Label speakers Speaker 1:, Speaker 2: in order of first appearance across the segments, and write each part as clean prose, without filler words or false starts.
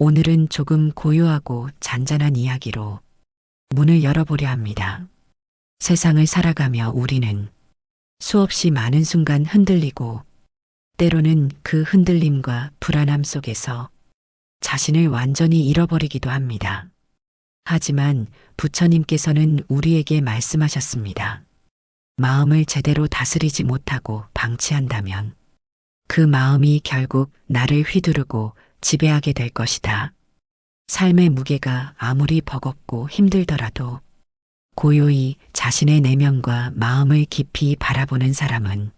Speaker 1: 오늘은 조금 고요하고 잔잔한 이야기로 문을 열어보려 합니다. 세상을 살아가며 우리는 수없이 많은 순간 흔들리고 때로는 그 흔들림과 불안함 속에서 자신을 완전히 잃어버리기도 합니다. 하지만 부처님께서는 우리에게 말씀하셨습니다. 마음을 제대로 다스리지 못하고 방치한다면 그 마음이 결국 나를 휘두르고 지배하게 될 것이다. 삶의 무게가 아무리 버겁고 힘들더라도 고요히 자신의 내면과 마음을 깊이 바라보는 사람은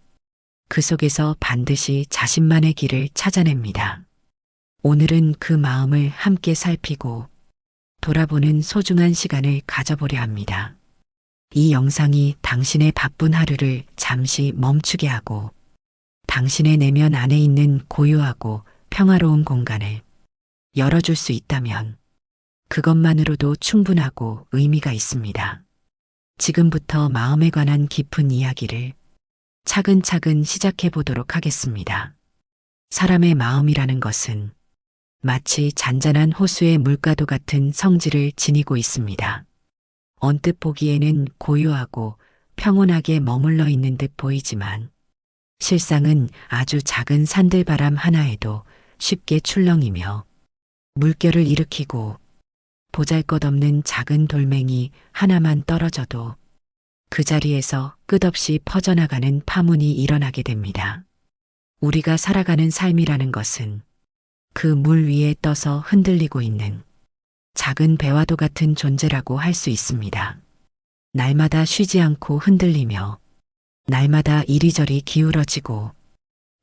Speaker 1: 그 속에서 반드시 자신만의 길을 찾아냅니다. 오늘은 그 마음을 함께 살피고 돌아보는 소중한 시간을 가져보려 합니다. 이 영상이 당신의 바쁜 하루를 잠시 멈추게 하고 당신의 내면 안에 있는 고요하고 평화로운 공간을 열어줄 수 있다면 그것만으로도 충분하고 의미가 있습니다. 지금부터 마음에 관한 깊은 이야기를 차근차근 시작해 보도록 하겠습니다. 사람의 마음이라는 것은 마치 잔잔한 호수의 물가도 같은 성질을 지니고 있습니다. 언뜻 보기에는 고요하고 평온하게 머물러 있는 듯 보이지만 실상은 아주 작은 산들바람 하나에도 쉽게 출렁이며 물결을 일으키고 보잘것없는 작은 돌멩이 하나만 떨어져도 그 자리에서 끝없이 퍼져나가는 파문이 일어나게 됩니다. 우리가 살아가는 삶이라는 것은 그 물 위에 떠서 흔들리고 있는 작은 배와도 같은 존재라고 할 수 있습니다. 날마다 쉬지 않고 흔들리며 날마다 이리저리 기울어지고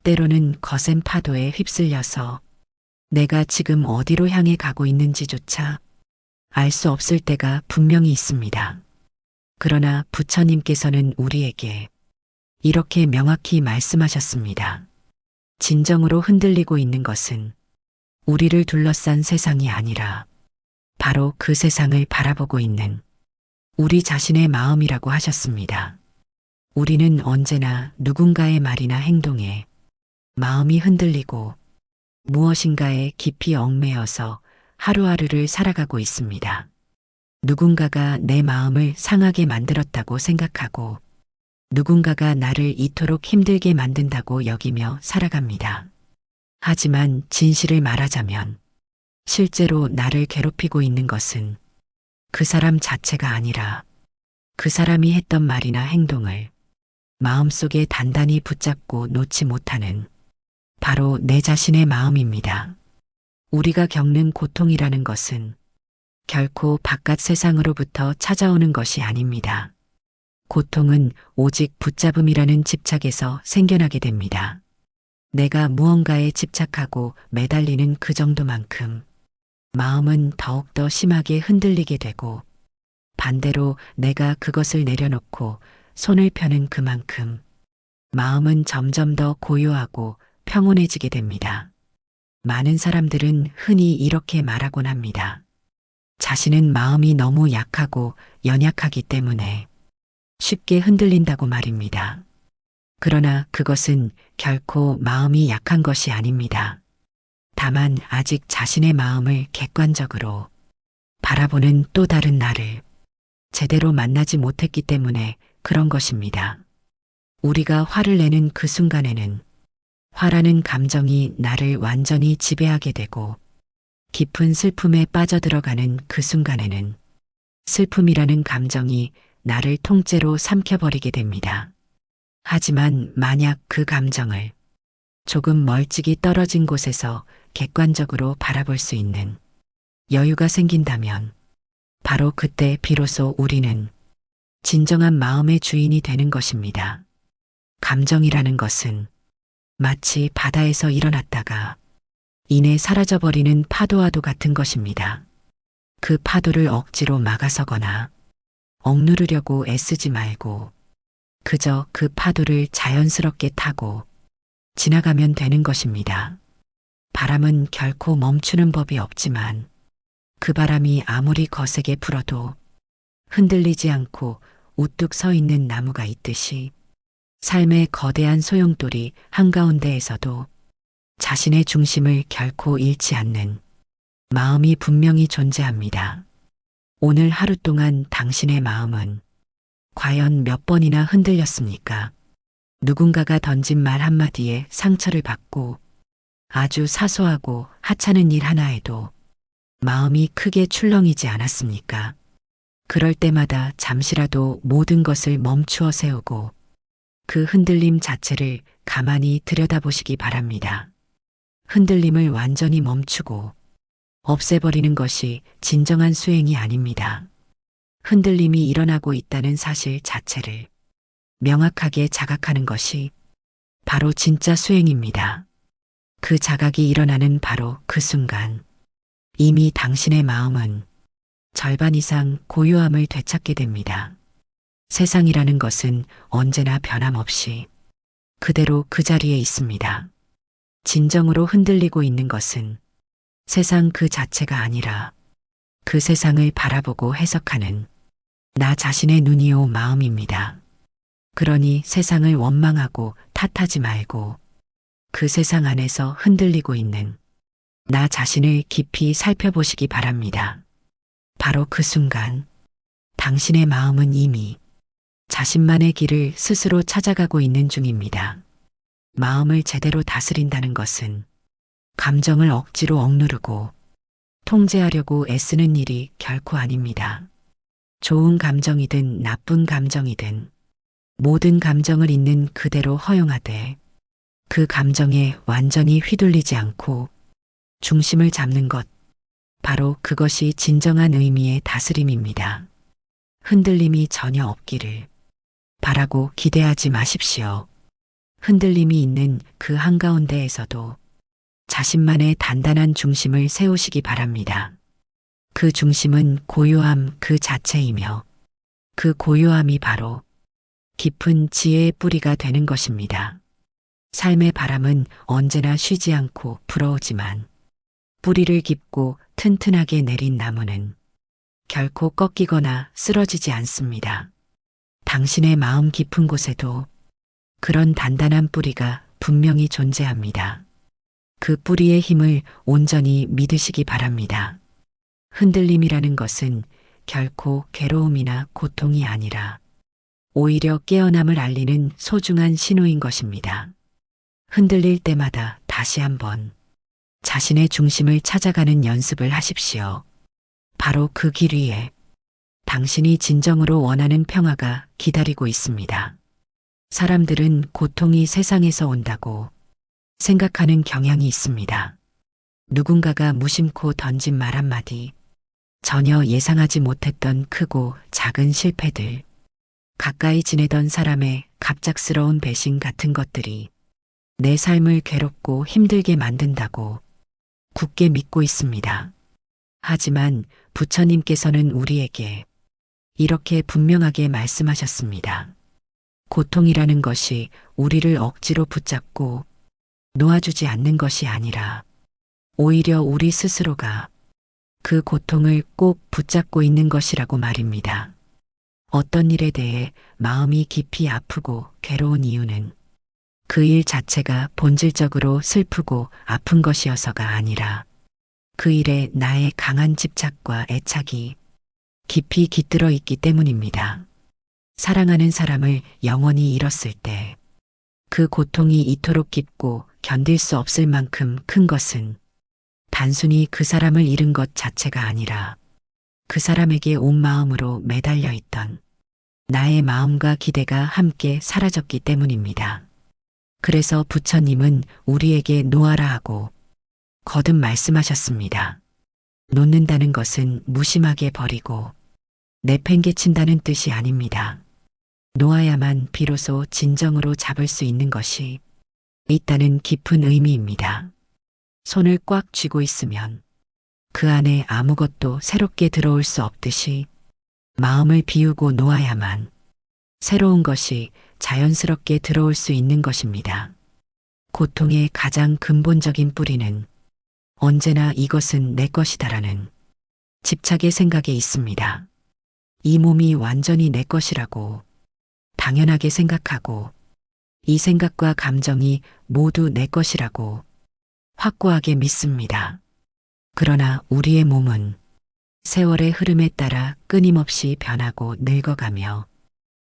Speaker 1: 때로는 거센 파도에 휩쓸려서 내가 지금 어디로 향해 가고 있는지조차 알 수 없을 때가 분명히 있습니다. 그러나 부처님께서는 우리에게 이렇게 명확히 말씀하셨습니다. 진정으로 흔들리고 있는 것은 우리를 둘러싼 세상이 아니라 바로 그 세상을 바라보고 있는 우리 자신의 마음이라고 하셨습니다. 우리는 언제나 누군가의 말이나 행동에 마음이 흔들리고 무엇인가에 깊이 얽매여서 하루하루를 살아가고 있습니다. 누군가가 내 마음을 상하게 만들었다고 생각하고 누군가가 나를 이토록 힘들게 만든다고 여기며 살아갑니다. 하지만 진실을 말하자면 실제로 나를 괴롭히고 있는 것은 그 사람 자체가 아니라 그 사람이 했던 말이나 행동을 마음속에 단단히 붙잡고 놓지 못하는 바로 내 자신의 마음입니다. 우리가 겪는 고통이라는 것은 결코 바깥 세상으로부터 찾아오는 것이 아닙니다. 고통은 오직 붙잡음이라는 집착에서 생겨나게 됩니다. 내가 무언가에 집착하고 매달리는 그 정도만큼 마음은 더욱더 심하게 흔들리게 되고 반대로 내가 그것을 내려놓고 손을 펴는 그만큼 마음은 점점 더 고요하고 평온해지게 됩니다. 많은 사람들은 흔히 이렇게 말하곤 합니다. 자신은 마음이 너무 약하고 연약하기 때문에 쉽게 흔들린다고 말입니다. 그러나 그것은 결코 마음이 약한 것이 아닙니다. 다만 아직 자신의 마음을 객관적으로 바라보는 또 다른 나를 제대로 만나지 못했기 때문에 그런 것입니다. 우리가 화를 내는 그 순간에는 화라는 감정이 나를 완전히 지배하게 되고 깊은 슬픔에 빠져들어가는 그 순간에는 슬픔이라는 감정이 나를 통째로 삼켜버리게 됩니다. 하지만 만약 그 감정을 조금 멀찍이 떨어진 곳에서 객관적으로 바라볼 수 있는 여유가 생긴다면 바로 그때 비로소 우리는 진정한 마음의 주인이 되는 것입니다. 감정이라는 것은 마치 바다에서 일어났다가 이내 사라져버리는 파도와도 같은 것입니다. 그 파도를 억지로 막아서거나 억누르려고 애쓰지 말고 그저 그 파도를 자연스럽게 타고 지나가면 되는 것입니다. 바람은 결코 멈추는 법이 없지만 그 바람이 아무리 거세게 불어도 흔들리지 않고 우뚝 서 있는 나무가 있듯이 삶의 거대한 소용돌이 한가운데에서도 자신의 중심을 결코 잃지 않는 마음이 분명히 존재합니다. 오늘 하루 동안 당신의 마음은 과연 몇 번이나 흔들렸습니까? 누군가가 던진 말 한마디에 상처를 받고 아주 사소하고 하찮은 일 하나에도 마음이 크게 출렁이지 않았습니까? 그럴 때마다 잠시라도 모든 것을 멈추어 세우고 그 흔들림 자체를 가만히 들여다보시기 바랍니다. 흔들림을 완전히 멈추고 없애버리는 것이 진정한 수행이 아닙니다. 흔들림이 일어나고 있다는 사실 자체를 명확하게 자각하는 것이 바로 진짜 수행입니다. 그 자각이 일어나는 바로 그 순간 이미 당신의 마음은 절반 이상 고요함을 되찾게 됩니다. 세상이라는 것은 언제나 변함없이 그대로 그 자리에 있습니다. 진정으로 흔들리고 있는 것은 세상 그 자체가 아니라 그 세상을 바라보고 해석하는 나 자신의 눈이요 마음입니다. 그러니 세상을 원망하고 탓하지 말고 그 세상 안에서 흔들리고 있는 나 자신을 깊이 살펴보시기 바랍니다. 바로 그 순간 당신의 마음은 이미 자신만의 길을 스스로 찾아가고 있는 중입니다. 마음을 제대로 다스린다는 것은 감정을 억지로 억누르고 통제하려고 애쓰는 일이 결코 아닙니다. 좋은 감정이든 나쁜 감정이든 모든 감정을 있는 그대로 허용하되 그 감정에 완전히 휘둘리지 않고 중심을 잡는 것, 바로 그것이 진정한 의미의 다스림입니다. 흔들림이 전혀 없기를 바라고 기대하지 마십시오. 흔들림이 있는 그 한가운데에서도 자신만의 단단한 중심을 세우시기 바랍니다. 그 중심은 고요함 그 자체이며 그 고요함이 바로 깊은 지혜의 뿌리가 되는 것입니다. 삶의 바람은 언제나 쉬지 않고 불어오지만 뿌리를 깊고 튼튼하게 내린 나무는 결코 꺾이거나 쓰러지지 않습니다. 당신의 마음 깊은 곳에도 그런 단단한 뿌리가 분명히 존재합니다. 그 뿌리의 힘을 온전히 믿으시기 바랍니다. 흔들림이라는 것은 결코 괴로움이나 고통이 아니라 오히려 깨어남을 알리는 소중한 신호인 것입니다. 흔들릴 때마다 다시 한번 자신의 중심을 찾아가는 연습을 하십시오. 바로 그 길 위에 당신이 진정으로 원하는 평화가 기다리고 있습니다. 사람들은 고통이 세상에서 온다고 생각하는 경향이 있습니다. 누군가가 무심코 던진 말 한마디, 전혀 예상하지 못했던 크고 작은 실패들, 가까이 지내던 사람의 갑작스러운 배신 같은 것들이 내 삶을 괴롭고 힘들게 만든다고 굳게 믿고 있습니다. 하지만 부처님께서는 우리에게 이렇게 분명하게 말씀하셨습니다. 고통이라는 것이 우리를 억지로 붙잡고 놓아주지 않는 것이 아니라 오히려 우리 스스로가 그 고통을 꼭 붙잡고 있는 것이라고 말입니다. 어떤 일에 대해 마음이 깊이 아프고 괴로운 이유는 그 일 자체가 본질적으로 슬프고 아픈 것이어서가 아니라 그 일에 나의 강한 집착과 애착이 깊이 깃들어 있기 때문입니다. 사랑하는 사람을 영원히 잃었을 때 그 고통이 이토록 깊고 견딜 수 없을 만큼 큰 것은 단순히 그 사람을 잃은 것 자체가 아니라 그 사람에게 온 마음으로 매달려 있던 나의 마음과 기대가 함께 사라졌기 때문입니다. 그래서 부처님은 우리에게 놓아라 하고 거듭 말씀하셨습니다. 놓는다는 것은 무심하게 버리고 내팽개친다는 뜻이 아닙니다. 놓아야만 비로소 진정으로 잡을 수 있는 것이 있다는 깊은 의미입니다. 손을 꽉 쥐고 있으면 그 안에 아무것도 새롭게 들어올 수 없듯이 마음을 비우고 놓아야만 새로운 것이 자연스럽게 들어올 수 있는 것입니다. 고통의 가장 근본적인 뿌리는 언제나 이것은 내 것이다라는 집착의 생각에 있습니다. 이 몸이 완전히 내 것이라고 당연하게 생각하고 이 생각과 감정이 모두 내 것이라고 확고하게 믿습니다. 그러나 우리의 몸은 세월의 흐름에 따라 끊임없이 변하고 늙어가며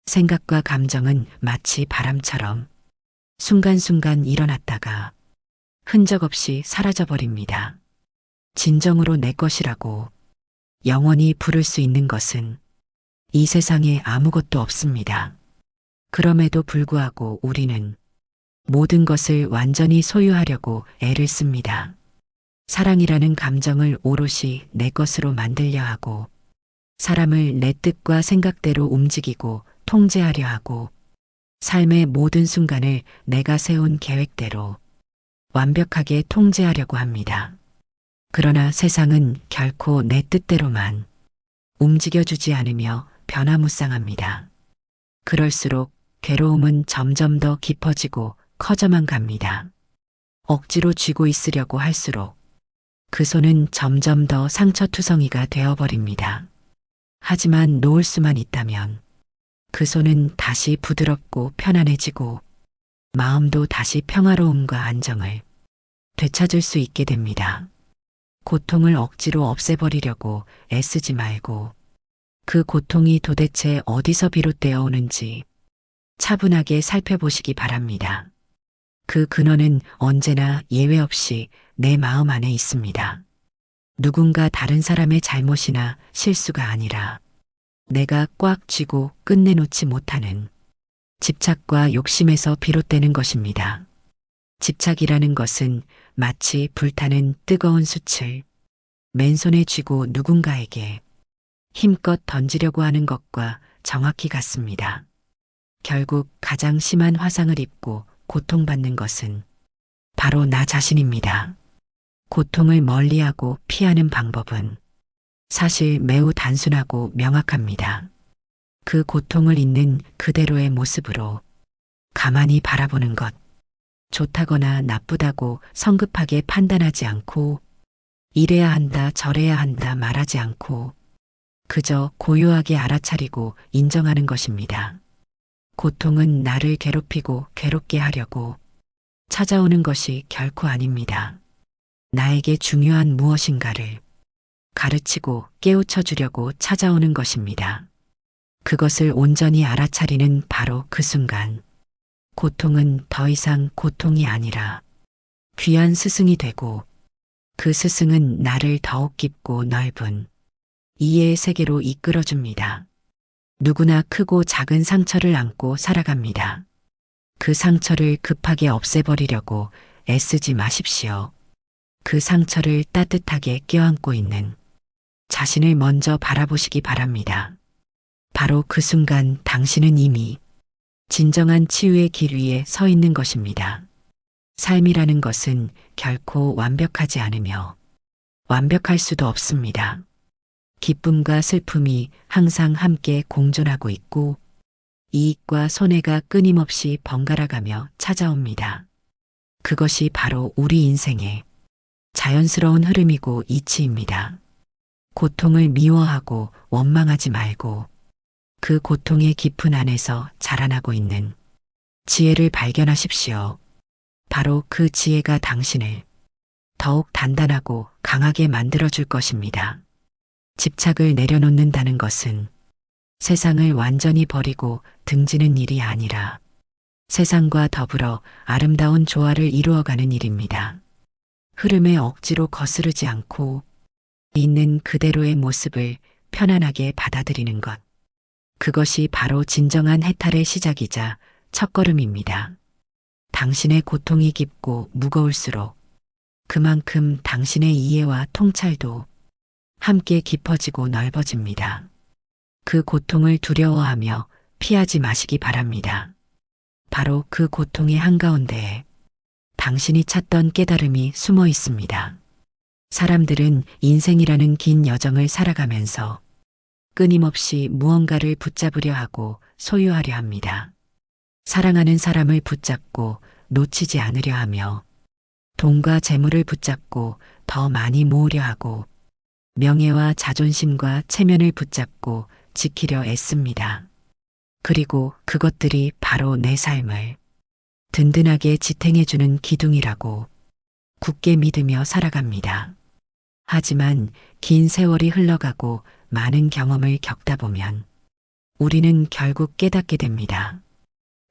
Speaker 1: 생각과 감정은 마치 바람처럼 순간순간 일어났다가 흔적 없이 사라져버립니다. 진정으로 내 것이라고 영원히 부를 수 있는 것은 이 세상에 아무것도 없습니다. 그럼에도 불구하고 우리는 모든 것을 완전히 소유하려고 애를 씁니다. 사랑이라는 감정을 오롯이 내 것으로 만들려 하고, 사람을 내 뜻과 생각대로 움직이고 통제하려 하고, 삶의 모든 순간을 내가 세운 계획대로 완벽하게 통제하려고 합니다. 그러나 세상은 결코 내 뜻대로만 움직여주지 않으며 변화무쌍합니다. 그럴수록 괴로움은 점점 더 깊어지고 커져만 갑니다. 억지로 쥐고 있으려고 할수록 그 손은 점점 더 상처투성이가 되어버립니다. 하지만 놓을 수만 있다면 그 손은 다시 부드럽고 편안해지고 마음도 다시 평화로움과 안정을 되찾을 수 있게 됩니다. 고통을 억지로 없애버리려고 애쓰지 말고 그 고통이 도대체 어디서 비롯되어 오는지 차분하게 살펴보시기 바랍니다. 그 근원은 언제나 예외 없이 내 마음 안에 있습니다. 누군가 다른 사람의 잘못이나 실수가 아니라 내가 꽉 쥐고 끝내놓지 못하는 집착과 욕심에서 비롯되는 것입니다. 집착이라는 것은 마치 불타는 뜨거운 숯을 맨손에 쥐고 누군가에게 힘껏 던지려고 하는 것과 정확히 같습니다. 결국 가장 심한 화상을 입고 고통받는 것은 바로 나 자신입니다. 고통을 멀리하고 피하는 방법은 사실 매우 단순하고 명확합니다. 그 고통을 있는 그대로의 모습으로 가만히 바라보는 것. 좋다거나 나쁘다고 성급하게 판단하지 않고 이래야 한다 저래야 한다 말하지 않고 그저 고요하게 알아차리고 인정하는 것입니다. 고통은 나를 괴롭히고 괴롭게 하려고 찾아오는 것이 결코 아닙니다. 나에게 중요한 무엇인가를 가르치고 깨우쳐 주려고 찾아오는 것입니다. 그것을 온전히 알아차리는 바로 그 순간, 고통은 더 이상 고통이 아니라 귀한 스승이 되고 그 스승은 나를 더욱 깊고 넓은 이해의 세계로 이끌어줍니다. 누구나 크고 작은 상처를 안고 살아갑니다. 그 상처를 급하게 없애버리려고 애쓰지 마십시오. 그 상처를 따뜻하게 껴안고 있는 자신을 먼저 바라보시기 바랍니다. 바로 그 순간 당신은 이미 진정한 치유의 길 위에 서 있는 것입니다. 삶이라는 것은 결코 완벽하지 않으며 완벽할 수도 없습니다. 기쁨과 슬픔이 항상 함께 공존하고 있고 이익과 손해가 끊임없이 번갈아가며 찾아옵니다. 그것이 바로 우리 인생의 자연스러운 흐름이고 이치입니다. 고통을 미워하고 원망하지 말고 그 고통의 깊은 안에서 자라나고 있는 지혜를 발견하십시오. 바로 그 지혜가 당신을 더욱 단단하고 강하게 만들어줄 것입니다. 집착을 내려놓는다는 것은 세상을 완전히 버리고 등지는 일이 아니라 세상과 더불어 아름다운 조화를 이루어가는 일입니다. 흐름에 억지로 거스르지 않고 있는 그대로의 모습을 편안하게 받아들이는 것. 그것이 바로 진정한 해탈의 시작이자 첫걸음입니다. 당신의 고통이 깊고 무거울수록 그만큼 당신의 이해와 통찰도 함께 깊어지고 넓어집니다. 그 고통을 두려워하며 피하지 마시기 바랍니다. 바로 그 고통의 한가운데에 당신이 찾던 깨달음이 숨어 있습니다. 사람들은 인생이라는 긴 여정을 살아가면서 끊임없이 무언가를 붙잡으려 하고 소유하려 합니다. 사랑하는 사람을 붙잡고 놓치지 않으려 하며 돈과 재물을 붙잡고 더 많이 모으려 하고 명예와 자존심과 체면을 붙잡고 지키려 애씁니다. 그리고 그것들이 바로 내 삶을 든든하게 지탱해주는 기둥이라고 굳게 믿으며 살아갑니다. 하지만 긴 세월이 흘러가고 많은 경험을 겪다 보면 우리는 결국 깨닫게 됩니다.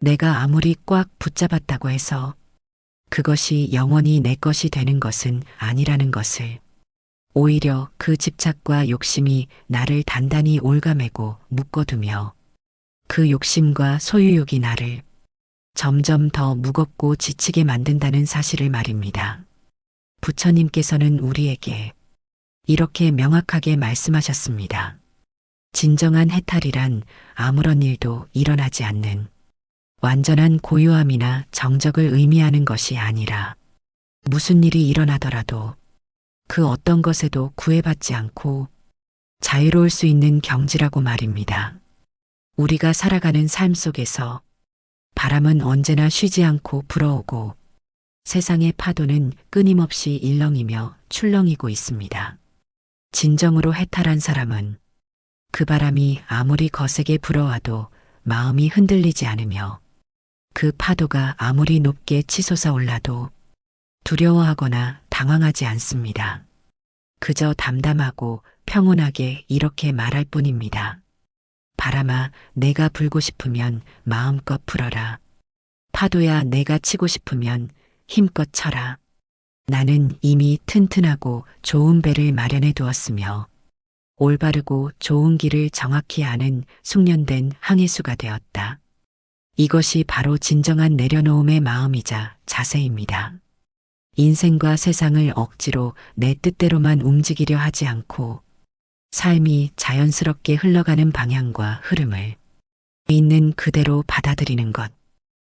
Speaker 1: 내가 아무리 꽉 붙잡았다고 해서 그것이 영원히 내 것이 되는 것은 아니라는 것을. 오히려 그 집착과 욕심이 나를 단단히 올가매고 묶어두며 그 욕심과 소유욕이 나를 점점 더 무겁고 지치게 만든다는 사실을 말입니다. 부처님께서는 우리에게 이렇게 명확하게 말씀하셨습니다. 진정한 해탈이란 아무런 일도 일어나지 않는 완전한 고요함이나 정적을 의미하는 것이 아니라 무슨 일이 일어나더라도 그 어떤 것에도 구애받지 않고 자유로울 수 있는 경지라고 말입니다. 우리가 살아가는 삶 속에서 바람은 언제나 쉬지 않고 불어오고 세상의 파도는 끊임없이 일렁이며 출렁이고 있습니다. 진정으로 해탈한 사람은 그 바람이 아무리 거세게 불어와도 마음이 흔들리지 않으며 그 파도가 아무리 높게 치솟아 올라도 두려워하거나 당황하지 않습니다. 그저 담담하고 평온하게 이렇게 말할 뿐입니다. 바람아, 내가 불고 싶으면 마음껏 불어라. 파도야, 내가 치고 싶으면 힘껏 쳐라. 나는 이미 튼튼하고 좋은 배를 마련해 두었으며 올바르고 좋은 길을 정확히 아는 숙련된 항해수가 되었다. 이것이 바로 진정한 내려놓음의 마음이자 자세입니다. 인생과 세상을 억지로 내 뜻대로만 움직이려 하지 않고 삶이 자연스럽게 흘러가는 방향과 흐름을 있는 그대로 받아들이는 것.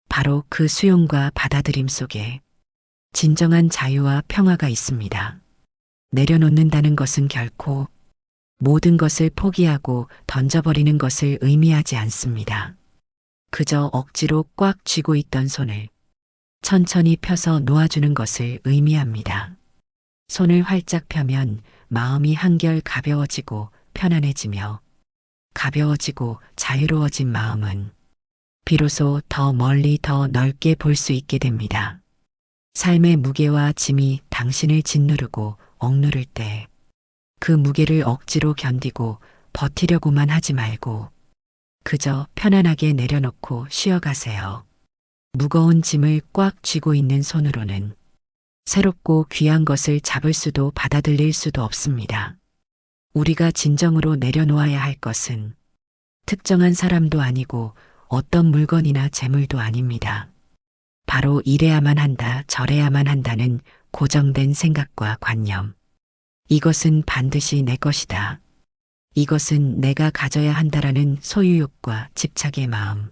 Speaker 1: 바로 그 수용과 받아들임 속에 진정한 자유와 평화가 있습니다. 내려놓는다는 것은 결코 모든 것을 포기하고 던져버리는 것을 의미하지 않습니다. 그저 억지로 꽉 쥐고 있던 손을 천천히 펴서 놓아주는 것을 의미합니다. 손을 활짝 펴면 마음이 한결 가벼워지고 편안해지며 가벼워지고 자유로워진 마음은 비로소 더 멀리 더 넓게 볼 수 있게 됩니다. 삶의 무게와 짐이 당신을 짓누르고 억누를 때 그 무게를 억지로 견디고 버티려고만 하지 말고 그저 편안하게 내려놓고 쉬어가세요. 무거운 짐을 꽉 쥐고 있는 손으로는 새롭고 귀한 것을 잡을 수도 받아들일 수도 없습니다. 우리가 진정으로 내려놓아야 할 것은 특정한 사람도 아니고 어떤 물건이나 재물도 아닙니다. 바로 이래야만 한다, 저래야만 한다는 고정된 생각과 관념. 이것은 반드시 내 것이다. 이것은 내가 가져야 한다라는 소유욕과 집착의 마음.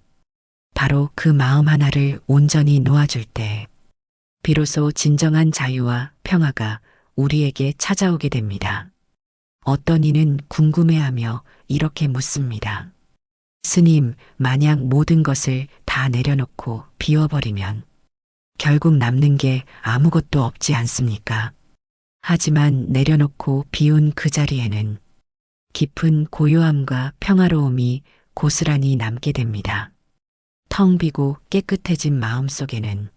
Speaker 1: 바로 그 마음 하나를 온전히 놓아줄 때 비로소 진정한 자유와 평화가 우리에게 찾아오게 됩니다. 어떤 이는 궁금해하며 이렇게 묻습니다. 스님, 만약 모든 것을 다 내려놓고 비워버리면 결국 남는 게 아무것도 없지 않습니까? 하지만 내려놓고 비운 그 자리에는 깊은 고요함과 평화로움이 고스란히 남게 됩니다. 텅 비고 깨끗해진 마음 속에는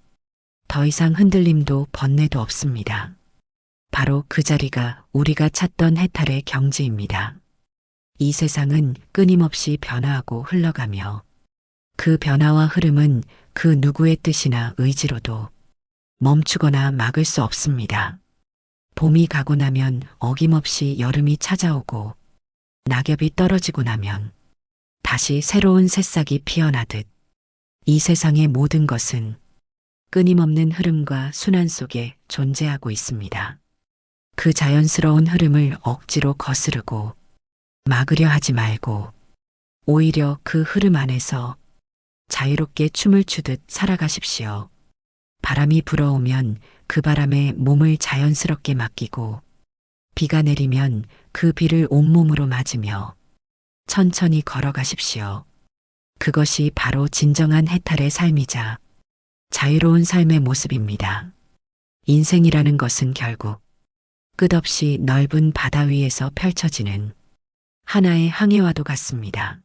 Speaker 1: 더 이상 흔들림도 번뇌도 없습니다. 바로 그 자리가 우리가 찾던 해탈의 경지입니다. 이 세상은 끊임없이 변화하고 흘러가며 그 변화와 흐름은 그 누구의 뜻이나 의지로도 멈추거나 막을 수 없습니다. 봄이 가고 나면 어김없이 여름이 찾아오고 낙엽이 떨어지고 나면 다시 새로운 새싹이 피어나듯 이 세상의 모든 것은 끊임없는 흐름과 순환 속에 존재하고 있습니다. 그 자연스러운 흐름을 억지로 거스르고 막으려 하지 말고 오히려 그 흐름 안에서 자유롭게 춤을 추듯 살아가십시오. 바람이 불어오면 그 바람에 몸을 자연스럽게 맡기고 비가 내리면 그 비를 온몸으로 맞으며 천천히 걸어가십시오. 그것이 바로 진정한 해탈의 삶이자 자유로운 삶의 모습입니다. 인생이라는 것은 결국 끝없이 넓은 바다 위에서 펼쳐지는 하나의 항해와도 같습니다.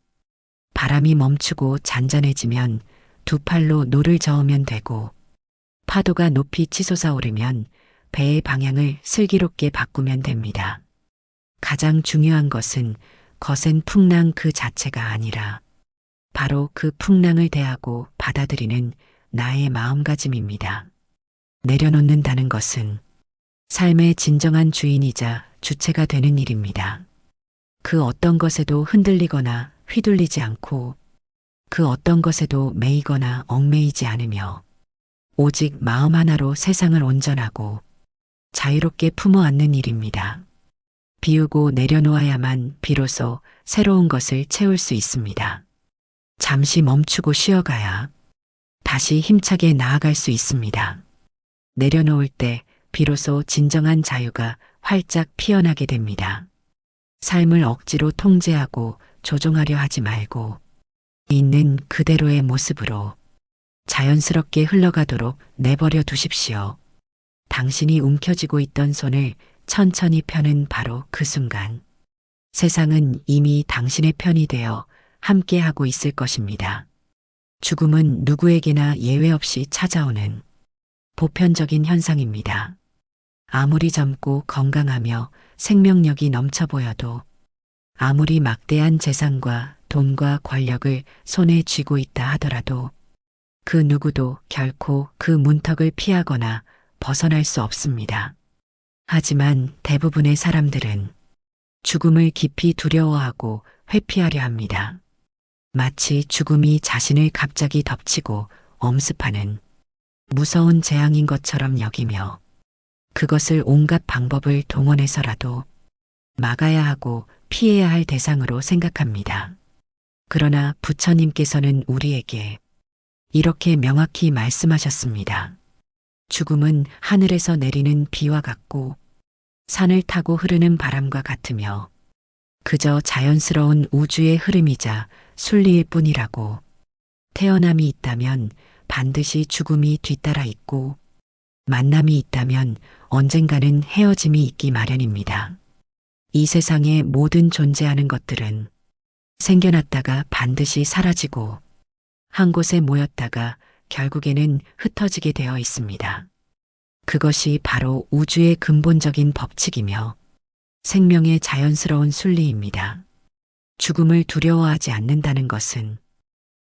Speaker 1: 바람이 멈추고 잔잔해지면 두 팔로 노를 저으면 되고 파도가 높이 치솟아 오르면 배의 방향을 슬기롭게 바꾸면 됩니다. 가장 중요한 것은 거센 풍랑 그 자체가 아니라 바로 그 풍랑을 대하고 받아들이는 나의 마음가짐입니다. 내려놓는다는 것은 삶의 진정한 주인이자 주체가 되는 일입니다. 그 어떤 것에도 흔들리거나 휘둘리지 않고 그 어떤 것에도 매이거나 얽매이지 않으며 오직 마음 하나로 세상을 온전하고 자유롭게 품어 안는 일입니다. 비우고 내려놓아야만 비로소 새로운 것을 채울 수 있습니다. 잠시 멈추고 쉬어가야 다시 힘차게 나아갈 수 있습니다. 내려놓을 때 비로소 진정한 자유가 활짝 피어나게 됩니다. 삶을 억지로 통제하고 조종하려 하지 말고 있는 그대로의 모습으로 자연스럽게 흘러가도록 내버려 두십시오. 당신이 움켜쥐고 있던 손을 천천히 펴는 바로 그 순간 세상은 이미 당신의 편이 되어 함께하고 있을 것입니다. 죽음은 누구에게나 예외 없이 찾아오는 보편적인 현상입니다. 아무리 젊고 건강하며 생명력이 넘쳐 보여도 아무리 막대한 재산과 돈과 권력을 손에 쥐고 있다 하더라도 그 누구도 결코 그 문턱을 피하거나 벗어날 수 없습니다. 하지만 대부분의 사람들은 죽음을 깊이 두려워하고 회피하려 합니다. 마치 죽음이 자신을 갑자기 덮치고 엄습하는 무서운 재앙인 것처럼 여기며 그것을 온갖 방법을 동원해서라도 막아야 하고 피해야 할 대상으로 생각합니다. 그러나 부처님께서는 우리에게 이렇게 명확히 말씀하셨습니다. 죽음은 하늘에서 내리는 비와 같고 산을 타고 흐르는 바람과 같으며 그저 자연스러운 우주의 흐름이자 순리일 뿐이라고. 태어남이 있다면 반드시 죽음이 뒤따라 있고 만남이 있다면 언젠가는 헤어짐이 있기 마련입니다. 이 세상에 모든 존재하는 것들은 생겨났다가 반드시 사라지고 한 곳에 모였다가 결국에는 흩어지게 되어 있습니다. 그것이 바로 우주의 근본적인 법칙이며 생명의 자연스러운 순리입니다. 죽음을 두려워하지 않는다는 것은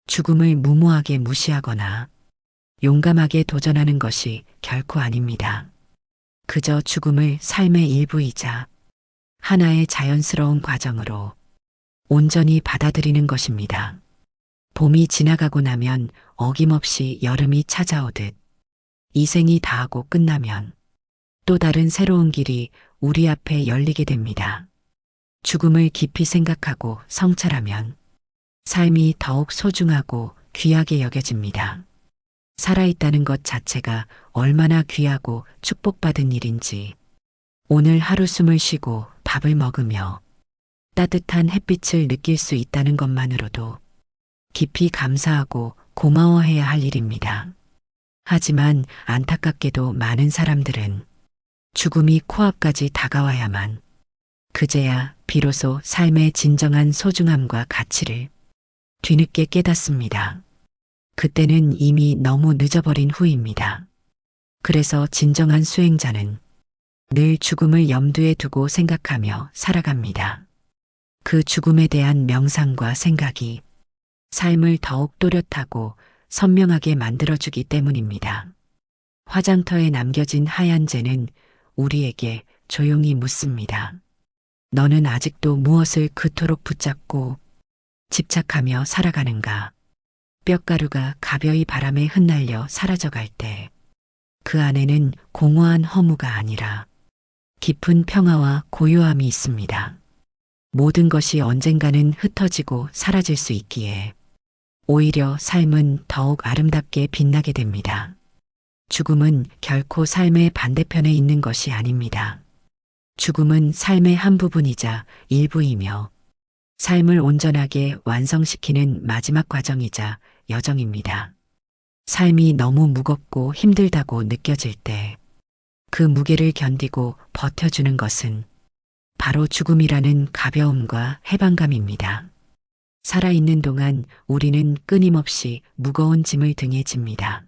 Speaker 1: 죽음을 무모하게 무시하거나 용감하게 도전하는 것이 결코 아닙니다. 그저 죽음을 삶의 일부이자 하나의 자연스러운 과정으로 온전히 받아들이는 것입니다. 봄이 지나가고 나면 어김없이 여름이 찾아오듯 이 생이 다하고 끝나면 또 다른 새로운 길이 우리 앞에 열리게 됩니다. 죽음을 깊이 생각하고 성찰하면 삶이 더욱 소중하고 귀하게 여겨집니다. 살아있다는 것 자체가 얼마나 귀하고 축복받은 일인지 오늘 하루 숨을 쉬고 밥을 먹으며 따뜻한 햇빛을 느낄 수 있다는 것만으로도 깊이 감사하고 고마워해야 할 일입니다. 하지만 안타깝게도 많은 사람들은 죽음이 코앞까지 다가와야만 그제야 비로소 삶의 진정한 소중함과 가치를 뒤늦게 깨닫습니다. 그때는 이미 너무 늦어버린 후입니다. 그래서 진정한 수행자는 늘 죽음을 염두에 두고 생각하며 살아갑니다. 그 죽음에 대한 명상과 생각이 삶을 더욱 또렷하고 선명하게 만들어주기 때문입니다. 화장터에 남겨진 하얀 재는 우리에게 조용히 묻습니다. 너는 아직도 무엇을 그토록 붙잡고 집착하며 살아가는가? 뼈가루가 가벼이 바람에 흩날려 사라져갈 때 그 안에는 공허한 허무가 아니라 깊은 평화와 고요함이 있습니다. 모든 것이 언젠가는 흩어지고 사라질 수 있기에 오히려 삶은 더욱 아름답게 빛나게 됩니다. 죽음은 결코 삶의 반대편에 있는 것이 아닙니다. 죽음은 삶의 한 부분이자 일부이며 삶을 온전하게 완성시키는 마지막 과정이자 여정입니다. 삶이 너무 무겁고 힘들다고 느껴질 때 그 무게를 견디고 버텨주는 것은 바로 죽음이라는 가벼움과 해방감입니다. 살아있는 동안 우리는 끊임없이 무거운 짐을 등에 집니다.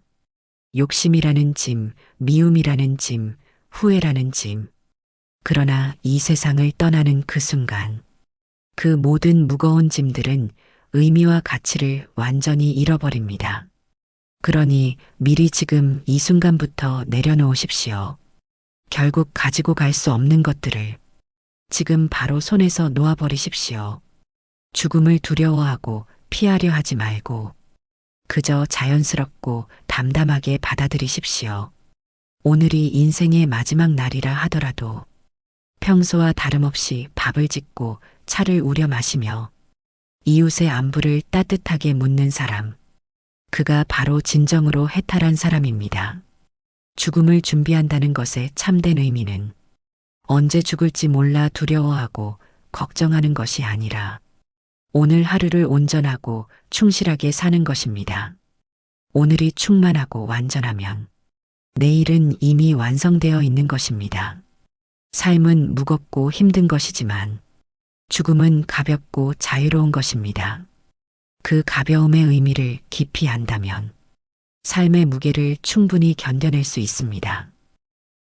Speaker 1: 욕심이라는 짐, 미움이라는 짐, 후회라는 짐. 그러나 이 세상을 떠나는 그 순간, 그 모든 무거운 짐들은 의미와 가치를 완전히 잃어버립니다. 그러니 미리 지금 이 순간부터 내려놓으십시오. 결국 가지고 갈 수 없는 것들을 지금 바로 손에서 놓아버리십시오. 죽음을 두려워하고 피하려 하지 말고 그저 자연스럽고 담담하게 받아들이십시오. 오늘이 인생의 마지막 날이라 하더라도 평소와 다름없이 밥을 짓고 차를 우려 마시며 이웃의 안부를 따뜻하게 묻는 사람. 그가 바로 진정으로 해탈한 사람입니다. 죽음을 준비한다는 것의 참된 의미는 언제 죽을지 몰라 두려워하고 걱정하는 것이 아니라 오늘 하루를 온전하고 충실하게 사는 것입니다. 오늘이 충만하고 완전하면 내일은 이미 완성되어 있는 것입니다. 삶은 무겁고 힘든 것이지만 죽음은 가볍고 자유로운 것입니다. 그 가벼움의 의미를 깊이 안다면 삶의 무게를 충분히 견뎌낼 수 있습니다.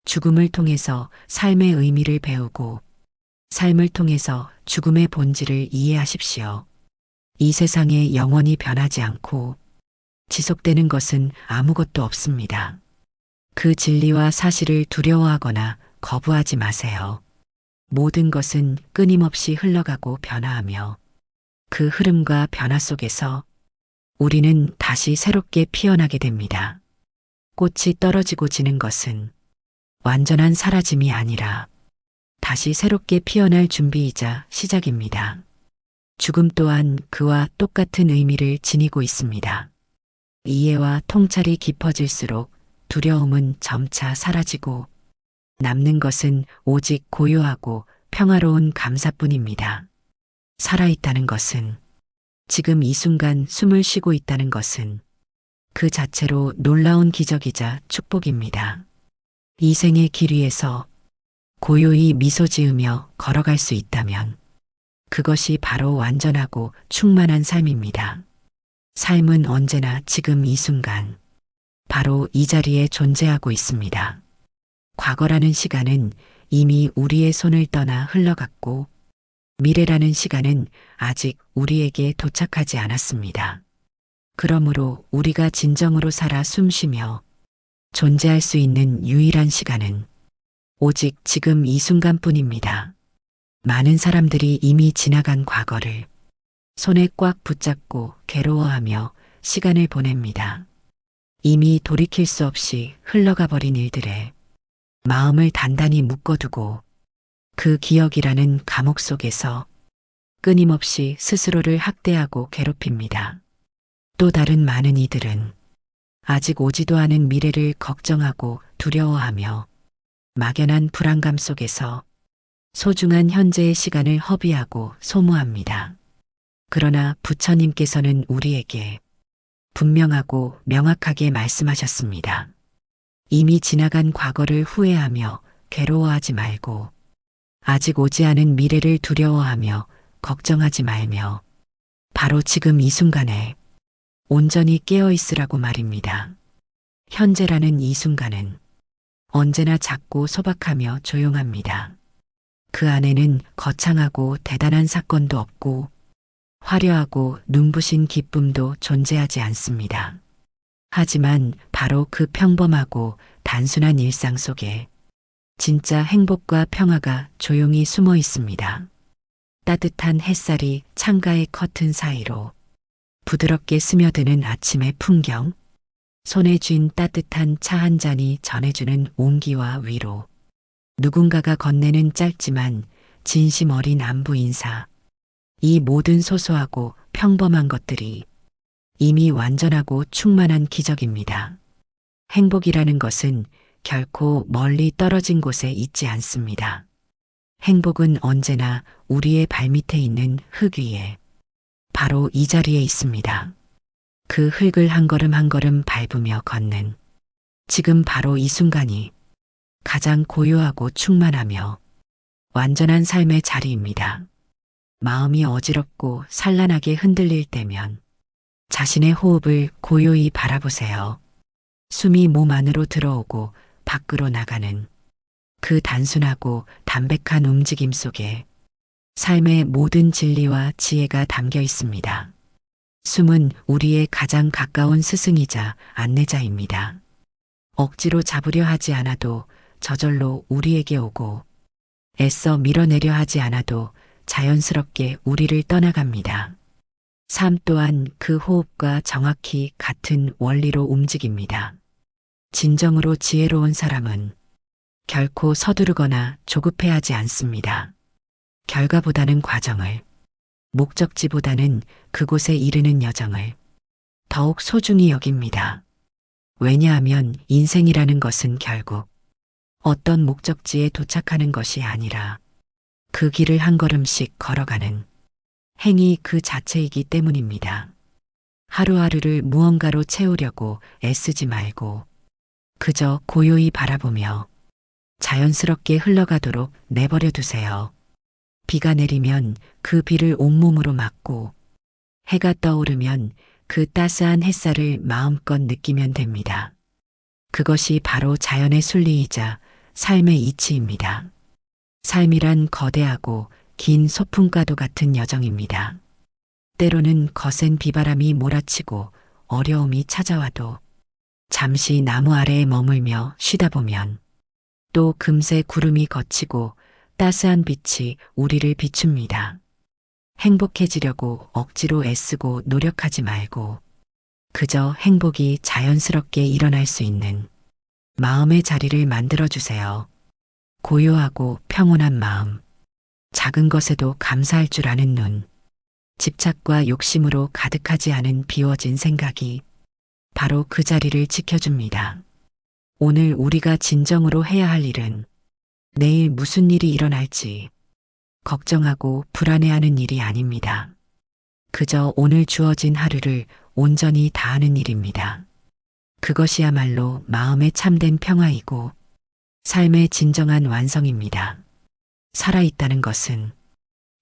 Speaker 1: 죽음을 통해서 삶의 의미를 배우고 삶을 통해서 죽음의 본질을 이해하십시오. 이 세상에 영원히 변하지 않고 지속되는 것은 아무것도 없습니다. 그 진리와 사실을 두려워하거나 거부하지 마세요. 모든 것은 끊임없이 흘러가고 변화하며 그 흐름과 변화 속에서 우리는 다시 새롭게 피어나게 됩니다. 꽃이 떨어지고 지는 것은 완전한 사라짐이 아니라 다시 새롭게 피어날 준비이자 시작입니다. 죽음 또한 그와 똑같은 의미를 지니고 있습니다. 이해와 통찰이 깊어질수록 두려움은 점차 사라지고 남는 것은 오직 고요하고 평화로운 감사뿐입니다. 살아있다는 것은, 지금 이 순간 숨을 쉬고 있다는 것은 그 자체로 놀라운 기적이자 축복입니다. 이 생의 길 위에서 고요히 미소 지으며 걸어갈 수 있다면 그것이 바로 완전하고 충만한 삶입니다. 삶은 언제나 지금 이 순간, 바로 이 자리에 존재하고 있습니다. 과거라는 시간은 이미 우리의 손을 떠나 흘러갔고 미래라는 시간은 아직 우리에게 도착하지 않았습니다. 그러므로 우리가 진정으로 살아 숨쉬며 존재할 수 있는 유일한 시간은 오직 지금 이 순간뿐입니다. 많은 사람들이 이미 지나간 과거를 손에 꽉 붙잡고 괴로워하며 시간을 보냅니다. 이미 돌이킬 수 없이 흘러가 버린 일들에 마음을 단단히 묶어두고 그 기억이라는 감옥 속에서 끊임없이 스스로를 학대하고 괴롭힙니다. 또 다른 많은 이들은 아직 오지도 않은 미래를 걱정하고 두려워하며 막연한 불안감 속에서 소중한 현재의 시간을 허비하고 소모합니다. 그러나 부처님께서는 우리에게 분명하고 명확하게 말씀하셨습니다. 이미 지나간 과거를 후회하며 괴로워하지 말고 아직 오지 않은 미래를 두려워하며 걱정하지 말며 바로 지금 이 순간에 온전히 깨어 있으라고 말입니다. 현재라는 이 순간은 언제나 작고 소박하며 조용합니다. 그 안에는 거창하고 대단한 사건도 없고 화려하고 눈부신 기쁨도 존재하지 않습니다. 하지만 바로 그 평범하고 단순한 일상 속에 진짜 행복과 평화가 조용히 숨어 있습니다. 따뜻한 햇살이 창가의 커튼 사이로 부드럽게 스며드는 아침의 풍경, 손에 쥔 따뜻한 차 한 잔이 전해주는 온기와 위로, 누군가가 건네는 짧지만 진심 어린 안부 인사, 이 모든 소소하고 평범한 것들이 이미 완전하고 충만한 기적입니다. 행복이라는 것은 결코 멀리 떨어진 곳에 있지 않습니다. 행복은 언제나 우리의 발밑에 있는 흙 위에, 바로 이 자리에 있습니다. 그 흙을 한 걸음 한 걸음 밟으며 걷는 지금 바로 이 순간이 가장 고요하고 충만하며 완전한 삶의 자리입니다. 마음이 어지럽고 산란하게 흔들릴 때면 자신의 호흡을 고요히 바라보세요. 숨이 몸 안으로 들어오고 밖으로 나가는 그 단순하고 담백한 움직임 속에 삶의 모든 진리와 지혜가 담겨 있습니다. 숨은 우리의 가장 가까운 스승이자 안내자입니다. 억지로 잡으려 하지 않아도 저절로 우리에게 오고 애써 밀어내려 하지 않아도 자연스럽게 우리를 떠나갑니다. 삶 또한 그 호흡과 정확히 같은 원리로 움직입니다. 진정으로 지혜로운 사람은 결코 서두르거나 조급해하지 않습니다. 결과보다는 과정을, 목적지보다는 그곳에 이르는 여정을 더욱 소중히 여깁니다. 왜냐하면 인생이라는 것은 결국 어떤 목적지에 도착하는 것이 아니라 그 길을 한 걸음씩 걸어가는 행위 그 자체이기 때문입니다. 하루하루를 무언가로 채우려고 애쓰지 말고 그저 고요히 바라보며 자연스럽게 흘러가도록 내버려 두세요. 비가 내리면 그 비를 온몸으로 맞고 해가 떠오르면 그 따스한 햇살을 마음껏 느끼면 됩니다. 그것이 바로 자연의 순리이자 삶의 이치입니다. 삶이란 거대하고 긴 소풍가도 같은 여정입니다. 때로는 거센 비바람이 몰아치고 어려움이 찾아와도 잠시 나무 아래에 머물며 쉬다 보면 또 금세 구름이 걷히고 따스한 빛이 우리를 비춥니다. 행복해지려고 억지로 애쓰고 노력하지 말고 그저 행복이 자연스럽게 일어날 수 있는 마음의 자리를 만들어주세요. 고요하고 평온한 마음, 작은 것에도 감사할 줄 아는 눈, 집착과 욕심으로 가득하지 않은 비워진 생각이 바로 그 자리를 지켜줍니다. 오늘 우리가 진정으로 해야 할 일은 내일 무슨 일이 일어날지 걱정하고 불안해하는 일이 아닙니다. 그저 오늘 주어진 하루를 온전히 다하는 일입니다. 그것이야말로 마음의 참된 평화이고 삶의 진정한 완성입니다. 살아있다는 것은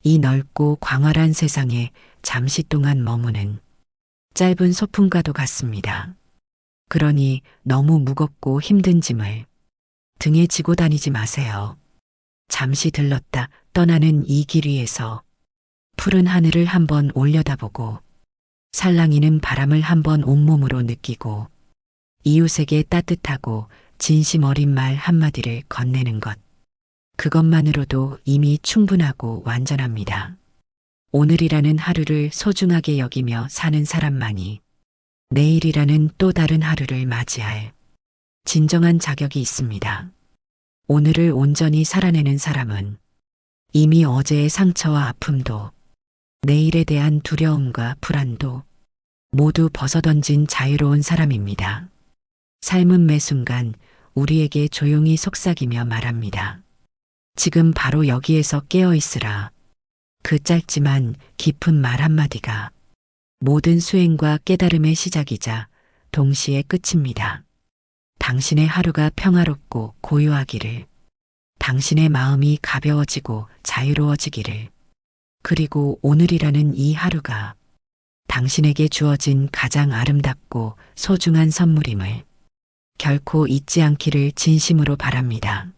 Speaker 1: 이 넓고 광활한 세상에 잠시 동안 머무는 짧은 소풍과도 같습니다. 그러니 너무 무겁고 힘든 짐을 등에 지고 다니지 마세요. 잠시 들렀다 떠나는 이 길 위에서 푸른 하늘을 한번 올려다보고 살랑이는 바람을 한번 온몸으로 느끼고 이웃에게 따뜻하고 진심 어린 말 한마디를 건네는 것. 그것만으로도 이미 충분하고 완전합니다. 오늘이라는 하루를 소중하게 여기며 사는 사람만이 내일이라는 또 다른 하루를 맞이할 진정한 자격이 있습니다. 오늘을 온전히 살아내는 사람은 이미 어제의 상처와 아픔도 내일에 대한 두려움과 불안도 모두 벗어던진 자유로운 사람입니다. 삶은 매 순간 우리에게 조용히 속삭이며 말합니다. 지금 바로 여기에서 깨어 있으라. 그 짧지만 깊은 말 한마디가 모든 수행과 깨달음의 시작이자 동시에 끝입니다. 당신의 하루가 평화롭고 고요하기를, 당신의 마음이 가벼워지고 자유로워지기를, 그리고 오늘이라는 이 하루가 당신에게 주어진 가장 아름답고 소중한 선물임을 결코 잊지 않기를 진심으로 바랍니다.